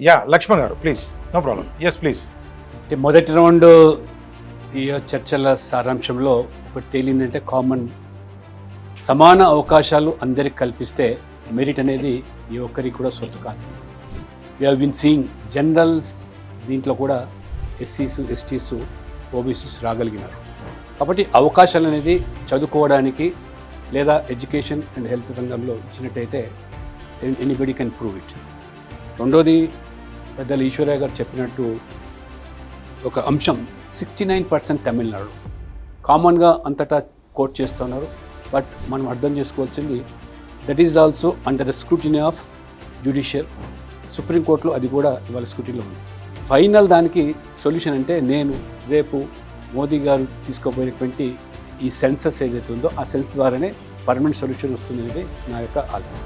Yeah Lakshman గారు please, no problem, yes please. అంటే మొదటి రౌండ్ ఈ చర్చల సారాంశంలో ఒకటి తేలిందంటే కామన్ సమాన అవకాశాలు అందరికి కల్పిస్తే మెరిట్ అనేది ఏ ఒక్కరికి కూడా సొత్తు కాదు. We have been seeing generals దీంట్లో కూడా ఎస్సీసు ఎస్టీసు ఓబీసీస్ రాగలిగినారు. కాబట్టి అవకాశాలు అనేది చదువుకోవడానికి లేదా ఎడ్యుకేషన్ అండ్ హెల్త్ రంగంలో ఇచ్చినట్టయితే ఎనీబడి కెన్ ప్రూవ్ ఇట్. రెండోది పెద్దలు ఈశ్వరయ్య గారు చెప్పినట్టు ఒక అంశం 69% తమిళనాడు కామన్గా అంతటా కోట్ చేస్తున్నారు. బట్ మనం అర్థం చేసుకోవాల్సింది that is also under the scrutiny of judicial. సుప్రీంకోర్టులో అది కూడా ఇవాళ స్క్రూటినీలో ఉంది. ఫైనల్ దానికి సొల్యూషన్ అంటే నేను రేపు మోదీ గారు తీసుకోబోయినటువంటి ఈ సెన్సస్ ఏదైతే ఉందో ఆ సెన్స్ ద్వారానే పర్మనెంట్ సొల్యూషన్ వస్తుంది అనేది నా యొక్క ఆలోచన.